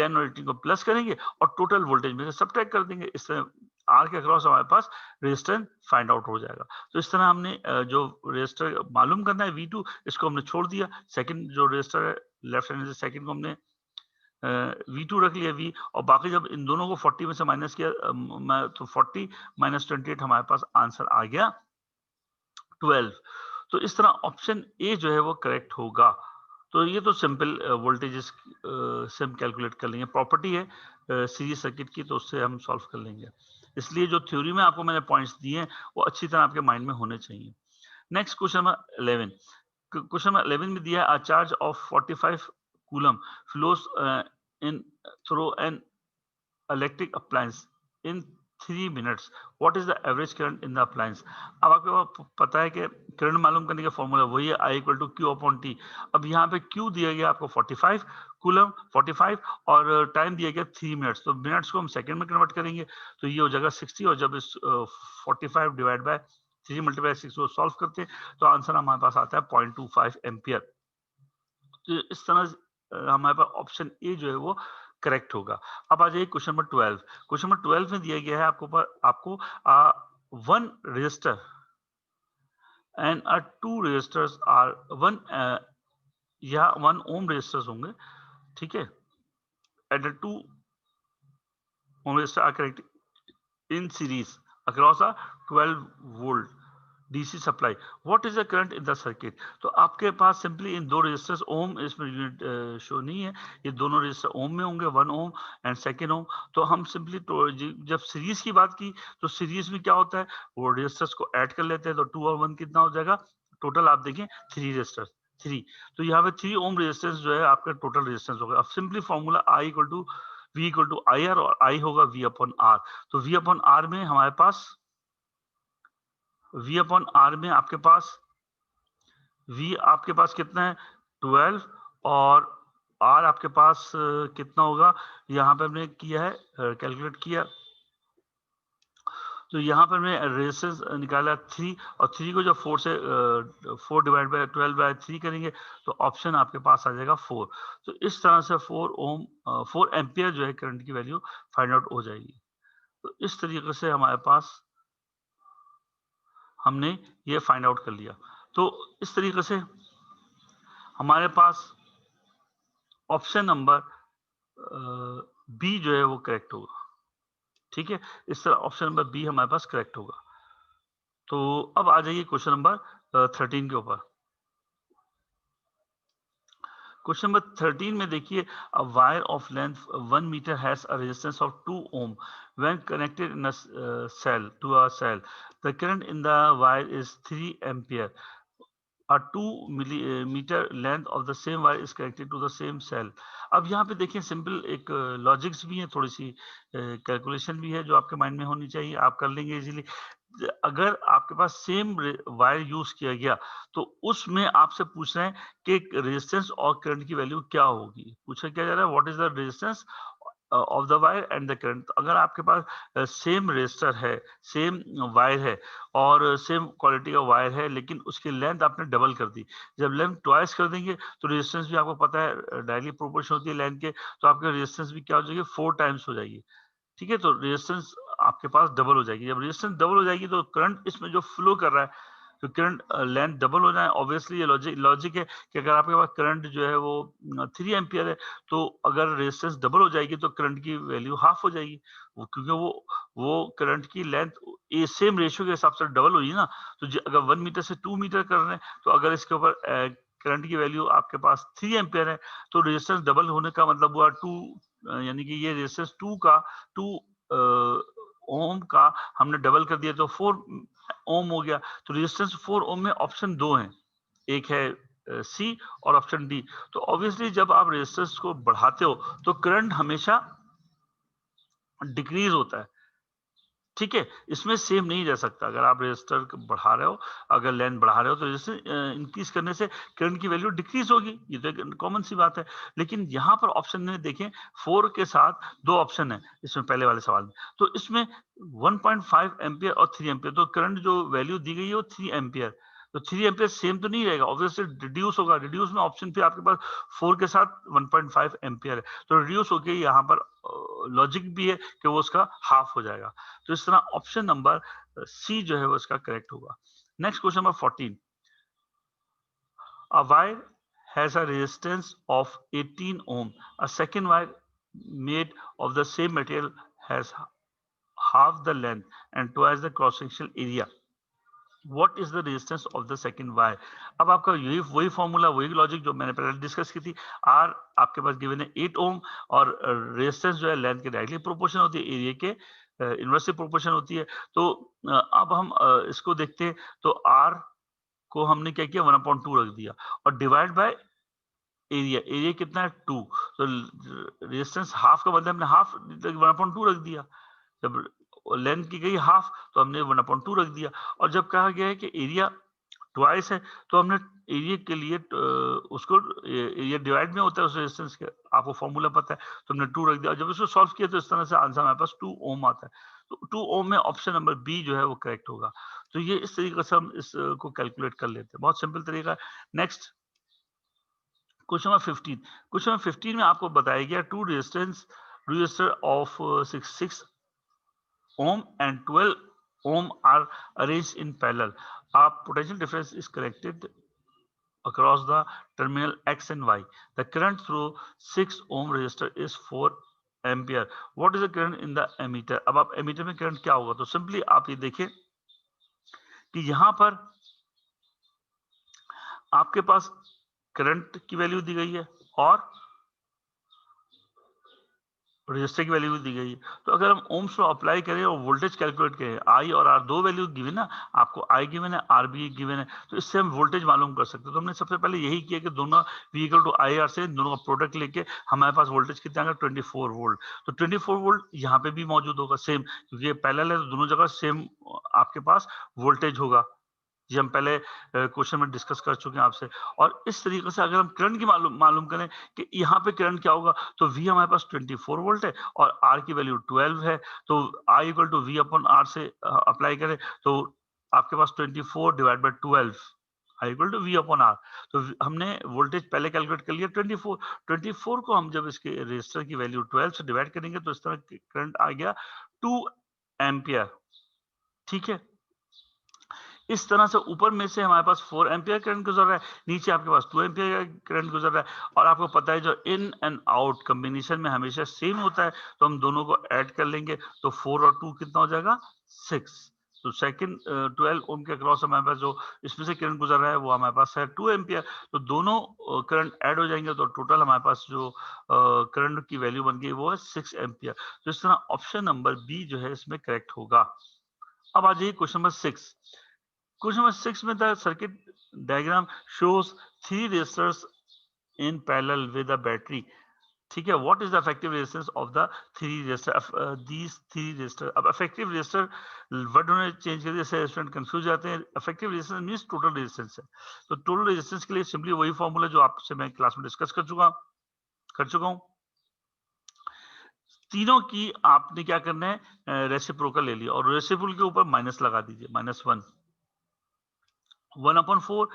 10 और 18 को प्लस करेंगे और टोटल वोल्टेज में से सब्ट्रैक्ट कर देंगे। इस तरह आर के अक्रॉस हमारे पास रेजिस्टेंस फाइंड आउट हो जाएगा। तो इस तरह हमने जो रेजिस्टर मालूम करना है V2, इसको हमने छोड़ दिया। सेकंड जो रेजिस्टर है लेफ्ट हैंड से सेकंड को हमने V2 रख लिया V, और बाकी जब इन दोनों को 40 में से माइनस किया तो 40 माइनस 28 हमारे पास आंसर आ गया 12। तो इस तरह ऑप्शन ए जो है वो करेक्ट होगा। तो ये तो सिंपल वोल्टेजेस से हम कैलकुलेट कर लेंगे, प्रॉपर्टी है सीरीज सर्किट की, तो उससे हम सॉल्व कर लेंगे। इसलिए जो थ्योरी में आपको मैंने पॉइंट्स दिए हैं वो अच्छी तरह आपके माइंड में होने चाहिए। Next question number 11। Question number 11 में दिया है, a charge of 45 coulomb flows in through an electric appliance in 3 minutes, what is the average current in the appliance. अब आपको पता है कि करंट मालूम करने का फॉर्मूला वही है I equal to Q upon T. अब यहाँ पे क्यू दिया गया आपको 45 कूलम 45 और टाइम दिया गया 3 मिनट्स, तो मिनट्स को हम सेकंड में कन्वर्ट करेंगे तो ये हो जाएगा 60, और जब इस 45 डिवाइड बाय 3 मल्टीप्लाई 6 को सॉल्व करते हैं तो आंसर हमारे पास आता है 0.25 एम्पियर। तो इस तरह हमारे पास ऑप्शन ए जो है वो करेक्ट होगा। अब आ जाइए क्वेश्चन नंबर 12। क्वेश्चन नंबर 12 में दिया गया है आपको 1 resistor and 2 resistors are 1 ohm resistors होंगे, ठीक है, at 2 ohm resistor are connected in series across a 12 volt DC supply, what is the current in the circuit. तो आपके पास सिंपली इन दो रेजिस्टर्स, ओम इसमें यूनिट शो नहीं है, ये दोनों रेजिस्टर ओम में होंगे, 1 ओम एंड सेकेंड ओम। तो हम सिंपली जब सीरीज की बात की तो सीरीज में क्या होता है, वो रेजिस्टर्स को ऐड कर लेते हैं, तो 2 और 1 कितना हो जाएगा, टोटल आप देखें 3 रेजिस्टर्स 3। तो यहाँ पे 3 ओम रेजिस्टेंस जो है आपका टोटल रेजिस्टेंस होगा। अब simply formula I equal to V equal to IR, और I होगा V अपॉन R। तो V अपॉन R में हमारे पास V अपॉन R में आपके पास कितना है 12, और R आपके पास कितना होगा, यहाँ पे हमने किया है कैलकुलेट किया, तो यहाँ पर मैं रेजिस्टेंस निकाला 3, और 3 को जब 4 डिवाइड बाय 12 बाय 3 करेंगे तो ऑप्शन आपके पास आ जाएगा 4। तो इस तरह से 4 एम्पियर जो है करंट की वैल्यू फाइंड आउट हो जाएगी। तो इस तरीके से हमारे पास हमने ये फाइंड आउट कर लिया। तो इस तरीके से हमारे पास ऑप्शन नंबर बी जो है वो करेक्ट होगा, ठीक है। इस तरह ऑप्शन नंबर बी हमारे पास करेक्ट होगा। तो अब आ जाइए क्वेश्चन नंबर 13 के ऊपर। क्वेश्चन नंबर 13 में देखिए, a wire of length 1 metre has a resistance of 2 ohm when connected in a cell to a cell, the current in the wire is 3 ampere, a 2 millimeter length of the same wire is connected to the same cell। अब यहाँ पे देखिए simple एक logics भी है, थोड़ी सी calculation भी है जो आपके माइंड में होनी चाहिए, आप कर लेंगे इजीली। अगर आपके पास सेम वायर यूज किया गया तो उसमें आपसे पूछ रहे हैं कि रेजिस्टेंस और करंट की वैल्यू क्या होगी। पूछा क्या जा रहा है, what is the resistance of the wire and the current. अगर आपके पास सेम रेजिस्टर है, सेम वायर है और सेम क्वालिटी का वायर है, लेकिन उसकी लेंथ आपने डबल कर दी, जब लेंथ ट्वाइस कर देंगे तो रेजिस्टेंस भी आपको पता है डायरेक्टली प्रोपोर्शन होती है लेंथ के, तो आपके रेजिस्टेंस भी क्या हो जाएगी 4 टाइम्स हो जाएगी, ठीक है। तो रेजिस्टेंस आपके पास डबल हो जाएगी। जब रेजिस्टेंस डबल हो जाएगी तो करंट इसमें जो फ्लो कर रहा है, तो करंट लेंथ डबल हो जाए, ऑब्वियसली ये लॉजिक है कि अगर आपके पास करंट जो है वो 3 एम्पियर है, तो अगर रेजिस्टेंस डबल हो जाएगी तो करंट की वैल्यू हाफ हो जाएगी, क्योंकि वो करंट की लेंथ ये सेम रेशियो के हिसाब से डबल हुई ना। तो अगर 1 मीटर से 2 मीटर कर रहे हैं, तो अगर इसके ऊपर करंट की वैल्यू आपके पास 3 एम्पियर है, तो रेजिस्टेंस डबल होने का मतलब हुआ 2, यानी कि ये रेजिस्टेंस 2 ओम का हमने डबल कर दिया तो 4 ओम हो गया। तो रेजिस्टेंस 4 ओम में ऑप्शन 2 है, एक है सी और ऑप्शन डी। तो ऑब्वियसली जब आप रेजिस्टेंस को बढ़ाते हो तो करंट हमेशा डिक्रीज होता है, ठीक है। इसमें सेम नहीं रह सकता। अगर आप रेजिस्टर बढ़ा रहे हो, अगर लेंथ बढ़ा रहे हो, तो रेजिस्टेंस इंक्रीज करने से करंट की वैल्यू डिक्रीज होगी, ये तो कॉमन सी बात है। लेकिन यहाँ पर ऑप्शन में देखें 4 के साथ 2 ऑप्शन है इसमें पहले वाले सवाल में, तो इसमें 1.5 एम्पियर और 3 एम्पियर, तो करंट जो वैल्यू दी गई है वो 3 एम्पियर। तो 3 एम्पियर सेम तो नहीं रहेगा, ऑब्वियसली रिड्यूस होगा। रिड्यूस में ऑप्शन पे आपके पास 4 के साथ 1.5 एम्पियर है, तो रिड्यूस होके यहाँ पर लॉजिक भी है कि वो उसका हाफ हो जाएगा। तो इस तरह ऑप्शन नंबर सी जो है वो इसका करेक्ट होगा। Next question number 14, a wire has a resistance of 18 ohm. A second wire made of the same material has half the length and twice the cross-sectional area. What is the resistance of the second wire? अब आपका यही वही formula, वही logic जो मैंने पहले discuss की थी। आर आपके पास गिवन है 8 ओम और रेजिस्टेंस जो है लेंथ के डायरेक्टली प्रोपोर्शन होती है, एरिया के इनवर्सली प्रोपोर्शन होती है। तो अब हम इसको देखते हैं। तो आर को हमने क्या किया, 1/2 रख दिया और डिवाइड बाय एरिया। एरिया कितना है 2, तो रेजिस्टेंस हाफ का मतलब हमने हाफ 1/2 रख दिया। जब लेंथ की गई हाफ तो हमने 1/2 रख दिया। और जब कहा गया है कि एरिया ट्वाइस है तो हमने एरिया के लिए उसको एरिया डिवाइड में होता है उस रेजिस्टेंस के, आपको फॉर्मूला पता है, तो हमने 2 रख दिया। और जब इसको सॉल्व किया तो इस तरह से आंसर हमारे पास 2 ओम आता है। तो 2 ओम में ऑप्शन नंबर बी जो है वो करेक्ट होगा। तो ये इस तरीके से हम इसको कैलकुलेट कर लेते हैं, बहुत सिंपल तरीका है। Next question number 15। Question number 15 में आपको बताया गया two resistor of 6 ohm and 12 ohm are arranged in parallel. A potential difference is connected across the terminal X and Y. The current through 6 ohm resistor is 4 ampere. What is the current in the ammeter? अब आप ammeter में current क्या होगा, तो simply आप ये देखें कि यहां पर आपके पास करंट की वैल्यू दी गई है और रजिस्टर की वैल्यू भी दी गई है। तो अगर हम ओम्स लॉ अप्लाई करें और वोल्टेज कैलकुलेट करें, आई और आर दो वैल्यू गिवन ना, आपको आई गिवन है, आर भी गिवन है, तो इससे हम वोल्टेज मालूम कर सकते हैं। तो हमने सबसे पहले यही किया कि दोनों V equal to I R से दोनों का प्रोडक्ट लेके हमारे पास वोल्टेज कितना आएगा 24 वोल्ट। तो 24 वोल्ट यहाँ पे भी मौजूद होगा सेम, क्योंकि ये पैरेलल है तो दोनों जगह सेम आपके पास वोल्टेज होगा। ये हम पहले क्वेश्चन में डिस्कस कर चुके हैं आपसे। और इस तरीके से अगर हम करंट की मालूम करें कि यहाँ पे करंट क्या होगा, तो V हमारे पास 24 वोल्ट है और R की वैल्यू 12 है, तो I equal to V upon R से अप्लाई करें तो आपके पास 24 divide by 12 I equal to V upon R। तो हमने वोल्टेज पहले कैलकुलेट कर लिया 24 को हम जब इसके रेजिस्टर की वैल्यू 12 से डिवाइड करेंगे तो इस तरह करंट आ गया 2 एम्पियर। ठीक है, इस तरह से ऊपर में से हमारे पास 4 एम्पियर करंट गुजर रहा है, नीचे आपके पास 2 एम्पियर करंट गुजर रहा है। और आपको पता है जो इन एंड आउट कॉम्बिनेशन में हमेशा सेम होता है, तो हम दोनों को ऐड कर लेंगे तो 4 और 2 कितना हो जाएगा 6। तो सेकंड 12 ओम के अक्रॉस हमारे पास जो इसमें से करंट गुजर रहा है वो हमारे पास है 2 एम्पियर। तो दोनों करंट ऐड हो जाएंगे तो टोटल हमारे पास जो करंट की वैल्यू बन गई वो है 6 एम्पियर। तो इस तरह ऑप्शन नंबर बी जो है इसमें करेक्ट होगा। अब आ जाइए क्वेश्चन नंबर 6। Question number 6 में the circuit diagram shows 3 resistors in parallel with a battery. ठीक है, what is the effective resistance of the 3 resistor? These 3 resistor. अब effective resistor वर्ड उन्होंने चेंज कर दिया, जैसे स्टूडेंट कंफ्यूज जाते हैं। effective resistance means total resistance है। तो टोटल रेजिस्टेंस के लिए सिंपली वही फॉर्मूला जो आपसे मैं क्लास में डिस्कस कर चुका हूँ। तीनों की आपने क्या करना है, रेसिप्रोकल ले लिया और रेसिप्रोकल के ऊपर माइनस लगा दीजिए, -1 1/4